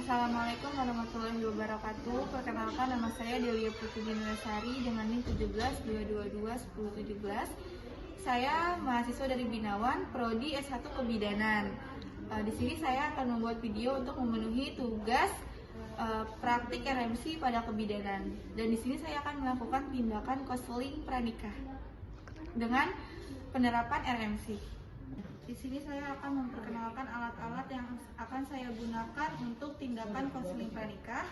Assalamualaikum warahmatullahi wabarakatuh. Perkenalkan, nama saya Delia Putri Dinasari dengan NIM 17 222 1017. Saya mahasiswa dari Binawan, Prodi S1 Kebidanan. Di sini saya akan membuat video untuk memenuhi tugas praktik RMC pada kebidanan. Dan di sini saya akan melakukan tindakan konseling pranikah dengan penerapan RMC. Di sini saya akan memperkenalkan alat-alat yang akan saya gunakan untuk tindakan konseling pranikah.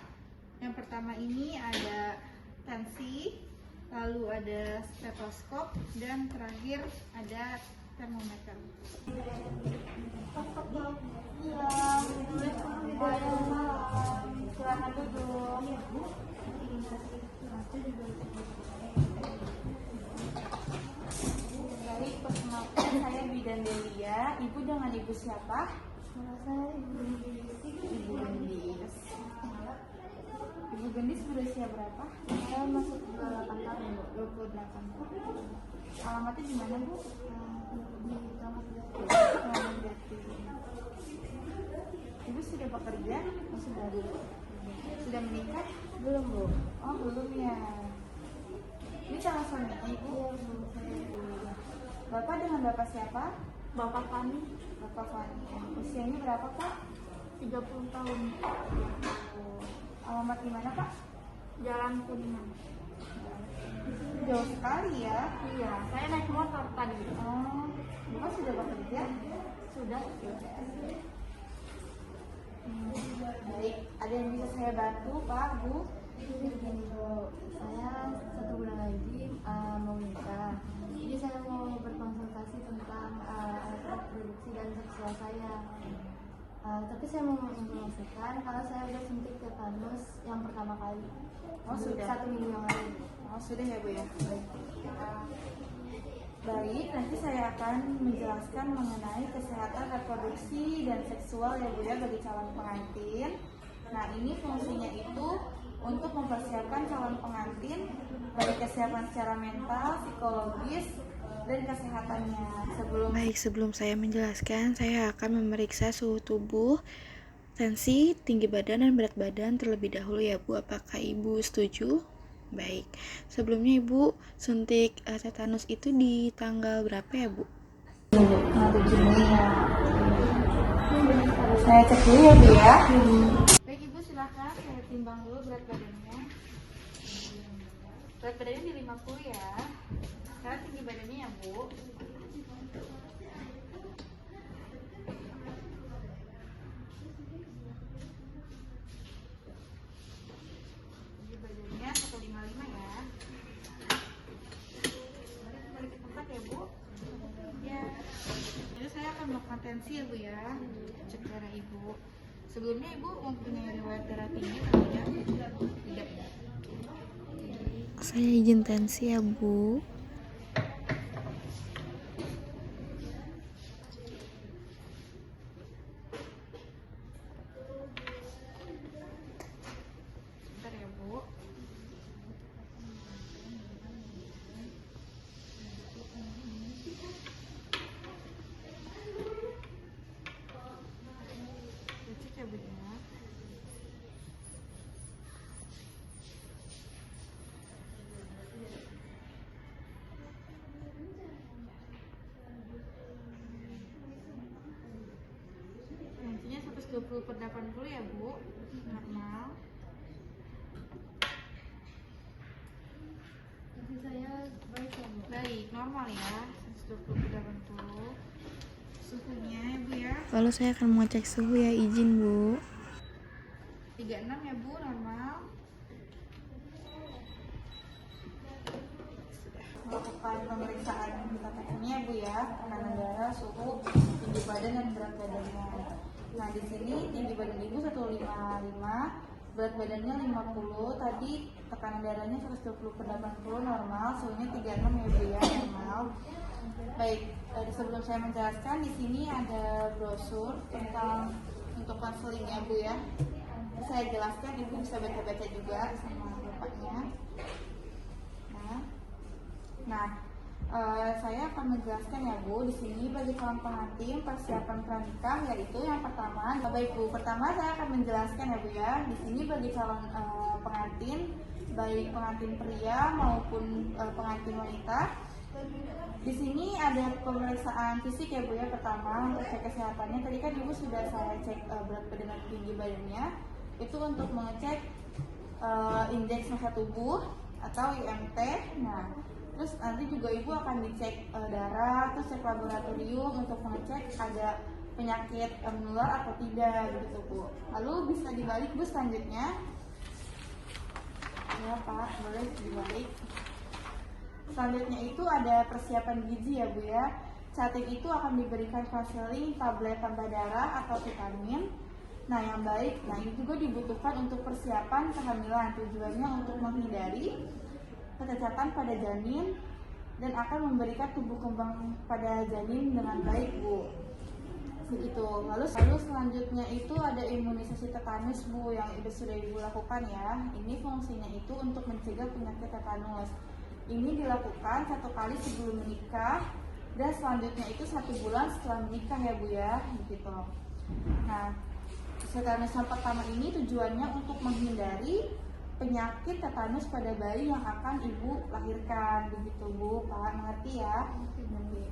Yang pertama ini ada tensi, lalu ada stetoskop, dan terakhir ada termometer. Silakan duduk. Baik, perkenalkan saya Bidan Delia. Ibu dengan ibu siapa? Saya Ibu Gendis. Ibu Gendis. Ibu Gendis berusia berapa? Saya masuk 28 tahun, 28 tahun. Alamatnya di mana, Bu? di Taman Jati. Taman Jati. Ibu sudah bekerja? Sudah dulu. Sudah menikah? Belum, Bu. Oh, belum ya. Ini calon suaminya Ibu? Iya, Bu. Saya Bapak dengan Bapak siapa? Bapak kami Bapak Fani. Usianya berapa, Pak? 30 tahun. Alamat di mana, Pak? Jalan Kuningan. Jauh sekali ya. Iya, saya naik motor tadi. Oh, Bapak sudah bekerja? Sudah. Baik, ada yang bisa saya bantu, Pak, Bu? Jadi begini, Bu. Saya 1 bulan lagi mau nikah. Jadi saya mau berkonsultasi tentang alat reproduksi dan seksual saya. Tapi saya mau menginformasikan kalau saya sudah suntik tetanus yang pertama kali. Oh, sudah. 1 minggu yang lalu. Oh, sudah ya, Bu ya? Baik, nanti saya akan menjelaskan mengenai kesehatan reproduksi dan seksual ya, Bu ya, bagi calon pengantin. Nah, ini fungsinya itu untuk mempersiapkan calon pengantin baik kesiapan secara mental, psikologis, dan kesehatannya. Sebelum saya menjelaskan, saya akan memeriksa suhu tubuh, tensi, tinggi badan, dan berat badan terlebih dahulu ya, Bu. Apakah Ibu setuju? Baik. Sebelumnya Ibu suntik tetanus itu di tanggal berapa ya, Bu? Nanti Juni ya. Saya cek dulu ya, Bu ya. Baik, Ibu silakan saya timbang dulu berat badannya. Berat badannya di 50 ya. Sekarang tinggi badannya ya, Bu. Tinggi badannya 155 ya. Mari kembali ke tempat ya, Bu. Ya. Jadi saya akan melakukan tensi ya, Bu ya. Cek darah Ibu. Sebelumnya Ibu mempunyai riwayat darah tinggi atau tidak? Tidak. Saya izin tensi ya, Bu. Bentar ya, Bu. Cek ya, Bu ya. Tensinya 120/80 ya, Bu. Normal. Tensi saya baik ya, Bu. Baik, normal ya. 120/80. Suhunya ya, Bu ya. Lalu saya akan mengecek suhu ya, izin, Bu. 36 ya, Bu, normal. Sudah melakukan pemeriksaan ini ya, Bu ya. Tekanan darah, suhu, tinggi badan, dan berat badannya. Nah, di sini tinggi badan Ibu 155, berat badannya 50, tadi tekanan darahnya 120/80 normal, suhunya 36 ya, Bu ya, normal. Baik, sebelum saya menjelaskan, di sini ada brosur tentang untuk konseling ya, Bu ya. Saya jelaskan, Ibu bisa baca-baca juga sama bapaknya. Nah, Saya akan menjelaskan ya Bu. Di sini bagi calon pengantin persiapan pranikah yaitu yang pertama. Baik Bu, pertama saya akan menjelaskan ya Bu ya. Di sini bagi calon pengantin, baik pengantin pria maupun pengantin wanita. Di sini ada pemeriksaan fisik ya Bu ya. Pertama untuk cek kesehatannya. Tadi kan Ibu sudah saya cek berat badan dan tinggi badannya. Itu untuk mengecek indeks massa tubuh atau IMT. Nah, terus nanti juga Ibu akan dicek darah, terus cek laboratorium untuk mengecek ada penyakit menular atau tidak gitu Bu. Lalu bisa dibalik Bu selanjutnya. Ya Pak, boleh dibalik. Selanjutnya itu ada persiapan gizi ya Bu ya. Saat itu akan diberikan konseling, tablet tambah darah atau vitamin. Nah yang baik, nah ini juga dibutuhkan untuk persiapan kehamilan. Tujuannya untuk menghindari kecacatan pada janin dan akan memberikan tumbuh kembang pada janin dengan baik Bu. Begitu. Lalu selanjutnya itu ada imunisasi tetanus Bu yang sudah Ibu lakukan ya. Ini fungsinya itu untuk mencegah penyakit tetanus. Ini dilakukan 1 kali sebelum menikah dan selanjutnya itu 1 bulan setelah menikah ya Bu ya. Begitu. Nah, tetanus yang pertama ini tujuannya untuk menghindari penyakit tetanus pada bayi yang akan Ibu lahirkan. Begitu Bu, Pak, mengerti ya? Mengerti.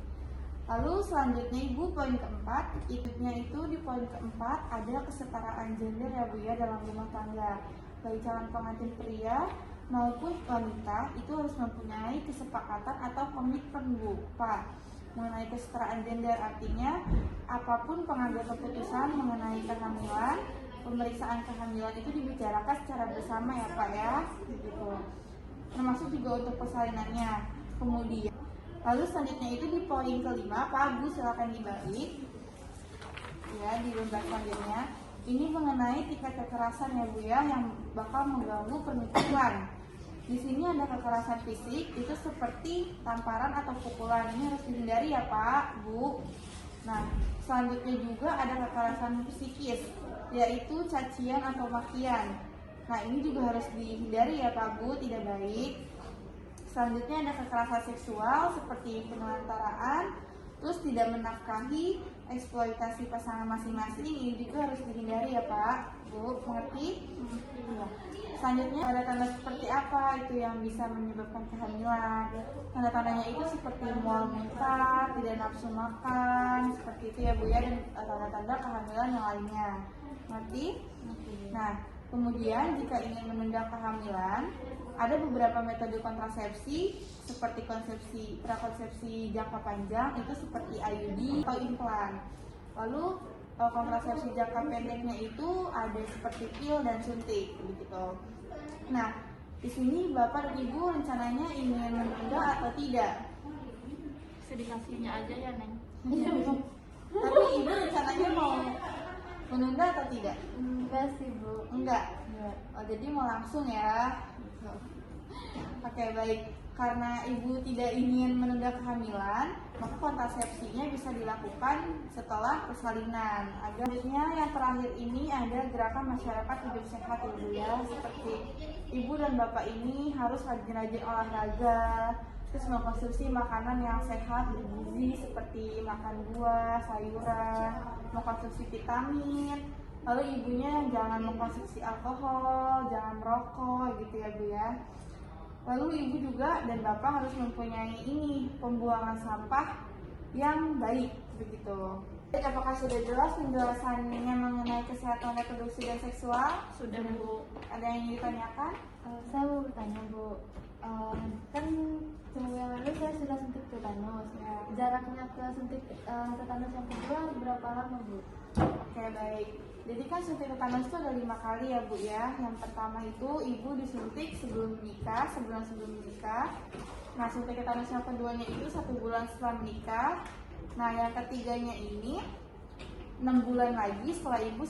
Lalu selanjutnya Ibu poin keempat, itu di poin keempat ada kesetaraan gender ya Bu ya dalam rumah tangga. Baik calon pengantin pria maupun wanita itu harus mempunyai kesepakatan atau komitmen Bu, Pak, mengenai kesetaraan gender. Artinya apapun pengambil keputusan mengenai kehamilan, pemeriksaan kehamilan itu dibicarakan secara bersama ya Pak ya, gitu. Termasuk juga untuk persalinannya. Kemudian lalu selanjutnya itu di poin kelima, Pak Bu silakan dibalik ya di lembar selanjutnya. Ini mengenai tingkat kekerasan ya Bu ya yang bakal mengganggu pernikahan. Di sini ada kekerasan fisik itu seperti tamparan atau pukulan. Ini harus dihindari ya Pak, Bu. Nah, selanjutnya juga ada kekerasan psikis yaitu cacian atau makian. Nah, ini juga harus dihindari ya Pak, Bu, tidak baik. Selanjutnya ada kekerasan seksual seperti penelantaraan, terus tidak menafkahi, eksploitasi pasangan masing-masing. Ini juga harus dihindari ya Pak, Bu, mengerti? Ya. Selanjutnya ada tanda seperti apa itu yang bisa menyebabkan kehamilan. Tanda-tandanya itu seperti mual muntah, tidak nafsu makan, seperti itu ya Bu ya, dan tanda-tanda kehamilan yang lainnya. Mengerti? Nah, kemudian jika ingin menunda kehamilan, ada beberapa metode kontrasepsi seperti prakonsepsi jangka panjang itu seperti IUD atau implan. Lalu kontrasepsi jangka pendeknya itu ada seperti pil dan suntik begitu. Nah, di sini Bapak dan Ibu rencananya ingin menunda atau tidak? Bisa dikasihnya aja ya Neng. Tapi Ibu rencananya mau menunda atau tidak? Enggak sih Bu. Enggak. Oh, jadi mau langsung ya. Oke, baik. Karena Ibu tidak ingin menunda kehamilan, maka kontrasepsinya bisa dilakukan setelah persalinan. Selanjutnya yang terakhir ini ada gerakan masyarakat hidup sehat ya Bu ya. Seperti Ibu dan Bapak ini harus rajin-rajin olahraga, terus mengkonsumsi makanan yang sehat bergizi seperti makan buah, sayuran, mengkonsumsi vitamin. Lalu ibunya jangan mengkonsumsi alkohol, jangan merokok gitu ya Bu ya. Lalu ibu juga dan bapak harus mempunyai pembuangan sampah yang baik begitu. Jadi, apakah sudah jelas penjelasannya mengenai kesehatan reproduksi dan seksual? Sudah Bu. Ada yang ingin ditanyakan? Saya mau bertanya Bu, kan seminggu yang lalu saya sudah suntik tetanus. Ya. Jaraknya ke suntik tetanus yang kedua berapa lama Bu? Oke, baik. Jadi kan suntik tetanus itu ada 5 kali ya Bu ya. Yang pertama itu ibu disuntik sebelum menikah, sebulan sebelum menikah. Nah, suntik tetanus yang keduanya itu 1 bulan setelah menikah. Nah, yang ketiganya ini 6 bulan lagi setelah ibu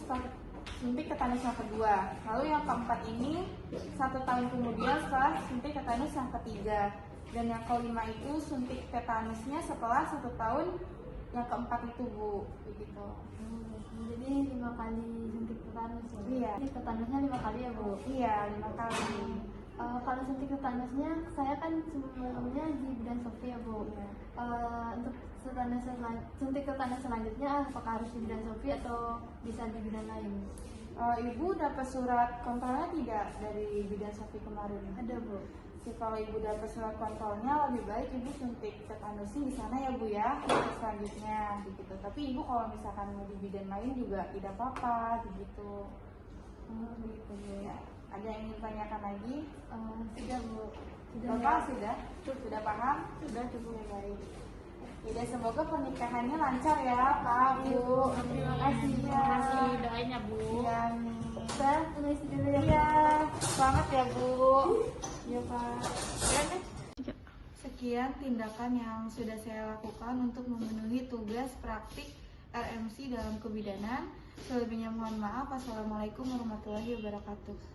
suntik tetanus yang kedua. Lalu yang keempat ini 1 tahun kemudian setelah suntik tetanus yang ketiga. Dan yang kelima itu suntik tetanusnya setelah 1 tahun yang keempat itu Bu, begitu. Jadi 5 kali suntik tetanus ya? Iya. Ini tetanusnya 5 kali ya Bu? Iya, 5 kali. Kalau suntik tetanusnya, saya kan sebelumnya di bidan Sofi ya Bu. Untuk suntik tetanus selanjutnya, apakah harus di bidan Sofi atau bisa di bidan lain? Ibu dapat surat kontrolnya tidak dari bidan Sofi kemarin? Ada Bu. Kalau ibu dapat surat kontrolnya, lebih baik ibu suntik tetanusnya di sana ya bu ya, untuk selanjutnya begitu. Tapi ibu kalau misalkan mau di bidan lain juga tidak apa-apa begitu. Begitu Bu. Ya. Ada yang ingin tanyakan lagi? Sudah Bu. Bapak sudah? Sudah paham? Sudah cukup. Ya, baik. Ya, semoga pernikahannya lancar ya Pak, Bu. Terima kasih. Terima kasih doanya Bu. Iya. Saya permisi dulu ya. Iya, selamat ya Bu. Iya Pak. Sekian tindakan yang sudah saya lakukan untuk memenuhi tugas praktik RMC dalam kebidanan. Selebihnya mohon maaf. Assalamualaikum warahmatullahi wabarakatuh.